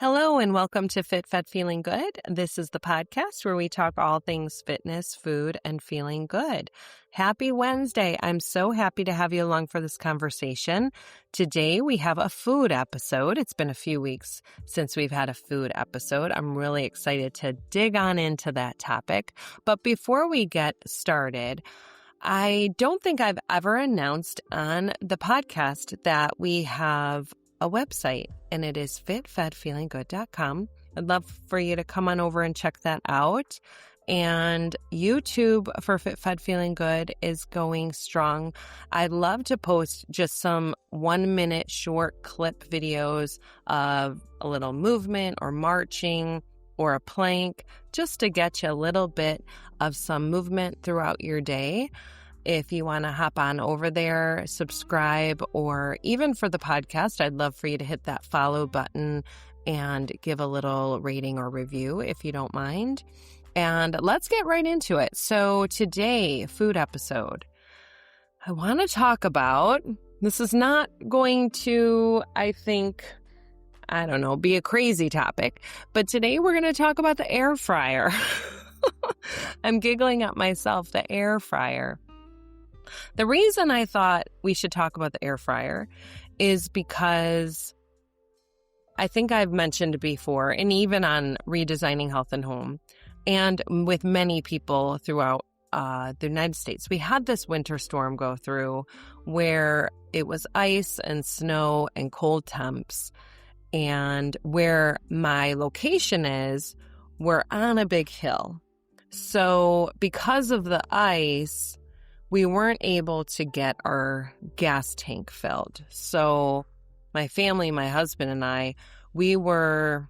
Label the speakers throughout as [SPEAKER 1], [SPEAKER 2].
[SPEAKER 1] Hello and welcome to Fit, Fed, Feeling Good. This is the podcast where we talk all things fitness, food, and feeling good. Happy Wednesday. I'm so happy to have you along for this conversation. Today we have a food episode. It's been a few weeks since we've had a food episode. I'm really excited to dig on into that topic. But before we get started, I don't think I've ever announced on the podcast that we have a website, and it is fitfedfeelinggood.com. I'd love for you to come on over and check that out. And YouTube for Fit Fed Feeling Good is going strong. I'd love to post just some 1-minute short clip videos of a little movement or marching or a plank, just to get you a little bit of some movement throughout your day. If you want to hop on over there, subscribe, or even for the podcast, I'd love for you to hit that follow button and give a little rating or review if you don't mind. And let's get right into it. So today, food episode, I want to talk about, this is not going to, be a crazy topic, but today we're going to talk about the air fryer. I'm giggling at myself, the air fryer. The reason I thought we should talk about the air fryer is because I think I've mentioned before, and even on Redesigning Health and Home, and with many people throughout the United States, we had this winter storm go through where it was ice and snow and cold temps. And where my location is, we're on a big hill. So because of the ice, we weren't able to get our gas tank filled. So my family, my husband and I, we were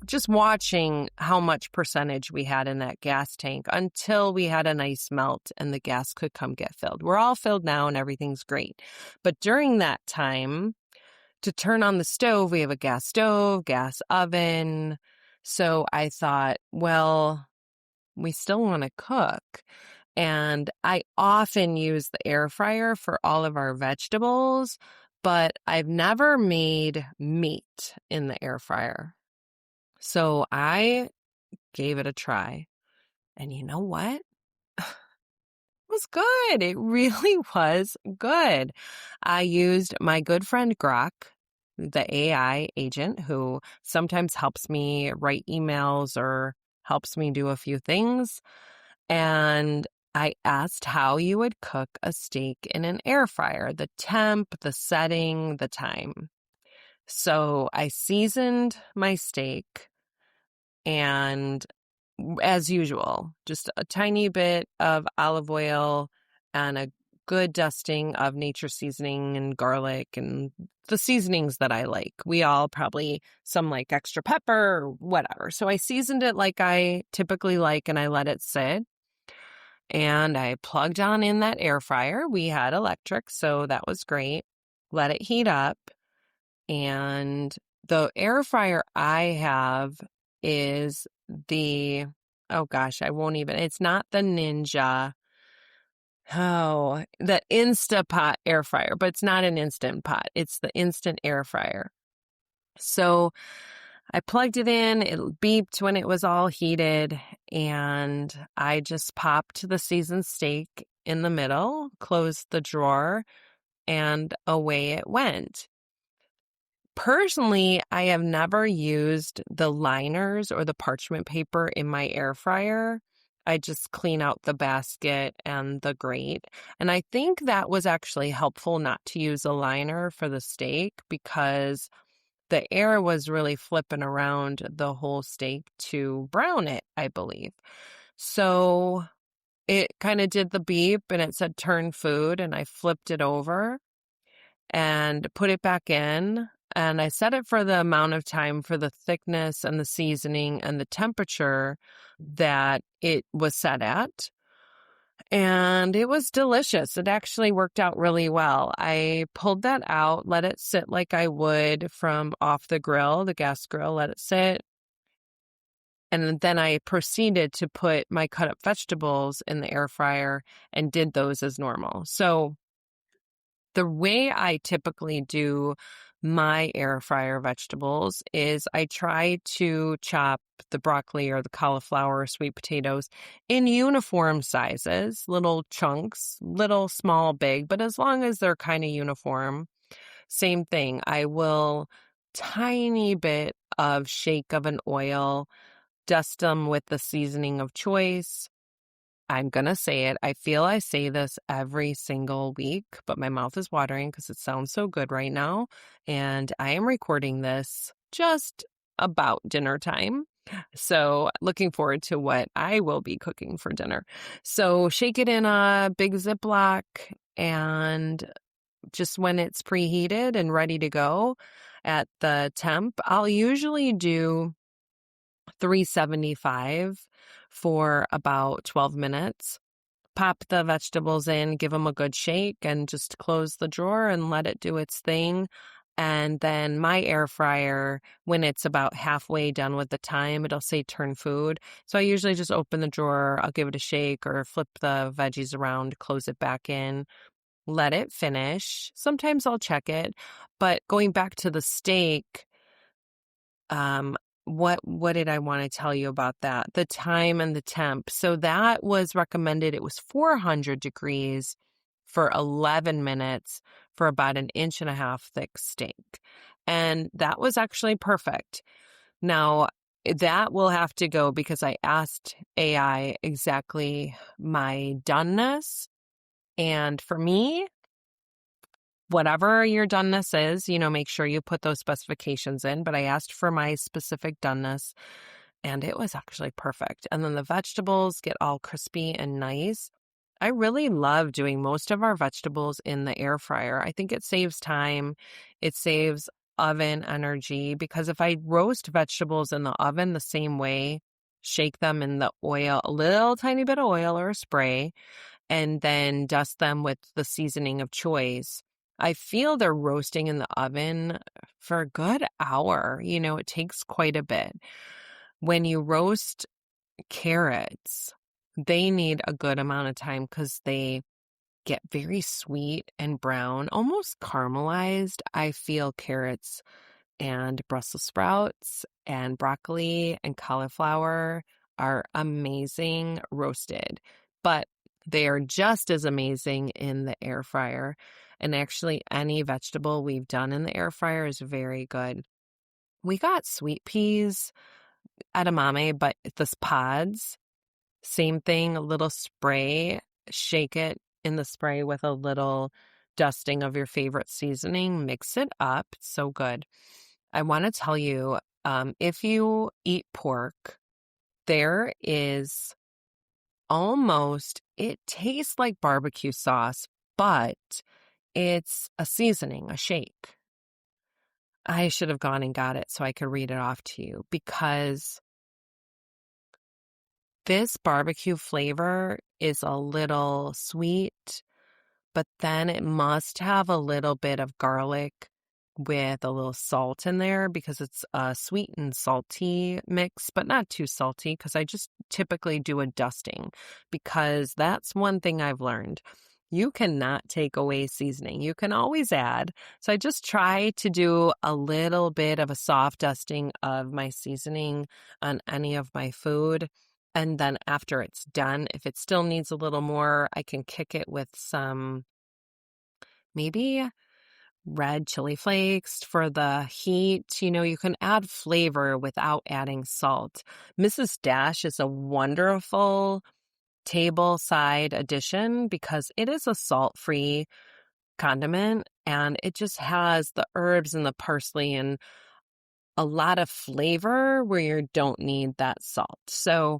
[SPEAKER 1] just watching how much percentage we had in that gas tank until we had an ice melt and the gas could come get filled. We're all filled now and everything's great. But during that time, to turn on the stove, we have a gas stove, gas oven. So I thought, well, we still want to cook. And I often use the air fryer for all of our vegetables, but I've never made meat in the air fryer. So I gave it a try. And you know what? It was good. It really was good. I used my good friend Grok, the AI agent, who sometimes helps me write emails or helps me do a few things. And I asked how you would cook a steak in an air fryer, the temp, the setting, the time. So I seasoned my steak, and as usual, just a tiny bit of olive oil and a good dusting of nature seasoning and garlic and the seasonings that I like. We all probably, some like extra pepper or whatever. So I seasoned it like I typically like, and I let it sit. And I plugged on in that air fryer. We had electric, so that was great. Let it heat up. And the air fryer I have is it's not the Ninja. The Instapot air fryer, but it's not an Instant Pot. It's the instant air fryer. So I plugged it in, it beeped when it was all heated, and I just popped the seasoned steak in the middle, closed the drawer, and away it went. Personally, I have never used the liners or the parchment paper in my air fryer. I just clean out the basket and the grate. And I think that was actually helpful not to use a liner for the steak because the air was really flipping around the whole steak to brown it, I believe. So it kind of did the beep and it said turn food, and I flipped it over and put it back in. And I set it for the amount of time for the thickness and the seasoning and the temperature that it was set at. And it was delicious. It actually worked out really well. I pulled that out, let it sit like I would from off the grill, the gas grill, let it sit. And then I proceeded to put my cut up vegetables in the air fryer and did those as normal. So the way I typically do my air fryer vegetables is I try to chop the broccoli or the cauliflower or sweet potatoes in uniform sizes, little chunks, little, small, big, but as long as they're kind of uniform. Same thing. I will tiny bit of shake of an oil, dust them with the seasoning of choice. I'm going to say it. I feel I say this every single week, but my mouth is watering because it sounds so good right now. And I am recording this just about dinner time. So looking forward to what I will be cooking for dinner. So shake it in a big Ziploc, and just when it's preheated and ready to go at the temp, I'll usually do 375 for about 12 minutes. Pop the vegetables in, give them a good shake, and just close the drawer and let it do its thing. And then my air fryer, when it's about halfway done with the time, it'll say turn food. So I usually just open the drawer, I'll give it a shake or flip the veggies around, close it back in, let it finish. Sometimes I'll check it. But going back to the steak, what did I want to tell you about that? The time and the temp. So that was recommended. It was 400 degrees for 11 minutes for about 1.5 inch thick steak. And that was actually perfect. Now, that will have to go because I asked AI exactly my doneness. And for me, whatever your doneness is, make sure you put those specifications in. But I asked for my specific doneness, and it was actually perfect. And then the vegetables get all crispy and nice. I really love doing most of our vegetables in the air fryer. I think it saves time. It saves oven energy, because if I roast vegetables in the oven the same way, shake them in the oil, a little tiny bit of oil or a spray, and then dust them with the seasoning of choice, I feel they're roasting in the oven for a good hour. It takes quite a bit. When you roast carrots, they need a good amount of time because they get very sweet and brown, almost caramelized. I feel carrots and Brussels sprouts and broccoli and cauliflower are amazing roasted, but they are just as amazing in the air fryer. And actually, any vegetable we've done in the air fryer is very good. We got sweet peas edamame, but this pods, same thing, a little spray, shake it in the spray with a little dusting of your favorite seasoning, mix it up. It's so good. I want to tell you, if you eat pork, there is it tastes like barbecue sauce, but it's a seasoning, a shake. I should have gone and got it so I could read it off to you, because this barbecue flavor is a little sweet, but then it must have a little bit of garlic with a little salt in there, because it's a sweet and salty mix, but not too salty, because I just typically do a dusting, because that's one thing I've learned. You cannot take away seasoning. You can always add. So I just try to do a little bit of a soft dusting of my seasoning on any of my food. And then after it's done, if it still needs a little more, I can kick it with some maybe red chili flakes for the heat. You can add flavor without adding salt. Mrs. Dash is a wonderful table side addition because it is a salt-free condiment, and it just has the herbs and the parsley and a lot of flavor where you don't need that salt. So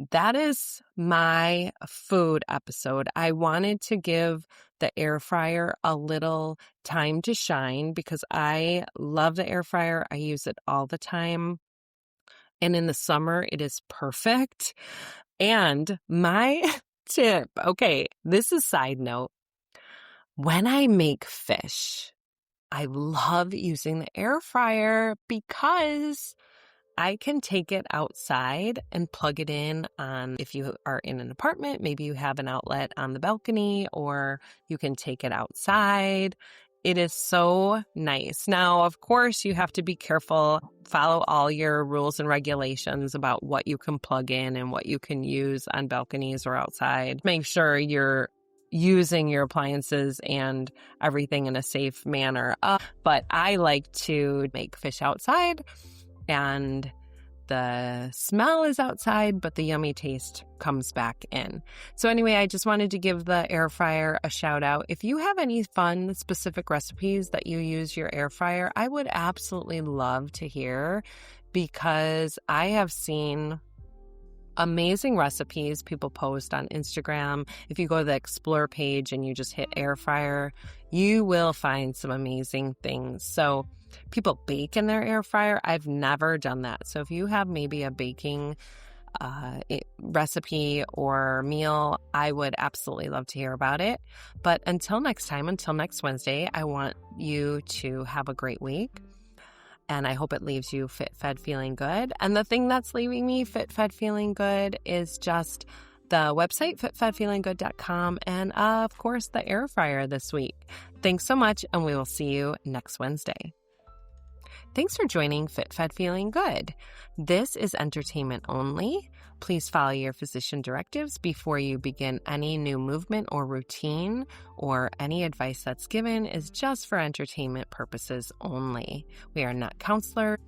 [SPEAKER 1] that is my food episode. I wanted to give the air fryer a little time to shine because I love the air fryer. I use it all the time. And in the summer, it is perfect. And my tip, okay, this is side note. When I make fish, I love using the air fryer because I can take it outside and plug it in on, if you are in an apartment, maybe you have an outlet on the balcony, or you can take it outside It is so nice. Now, of course, you have to be careful, follow all your rules and regulations about what you can plug in and what you can use on balconies or outside. Make sure you're using your appliances and everything in a safe manner. But I like to make fish outside, and the smell is outside, but the yummy taste comes back in. So anyway, I just wanted to give the air fryer a shout out. If you have any fun, specific recipes that you use your air fryer, I would absolutely love to hear, because I have seen amazing recipes people post on Instagram. If you go to the Explore page and you just hit air fryer, you will find some amazing things. So people bake in their air fryer. I've never done that. So if you have maybe a baking recipe or meal, I would absolutely love to hear about it. But until next time, until next Wednesday, I want you to have a great week. And I hope it leaves you fit, fed, feeling good. And the thing that's leaving me fit, fed, feeling good is just the website, fitfedfeelinggood.com, and of course, the air fryer this week. Thanks so much, and we will see you next Wednesday. Thanks for joining Fit, Fed, Feeling Good. This is entertainment only. Please follow your physician directives before you begin any new movement or routine, or any advice that's given is just for entertainment purposes only. We are not counselors.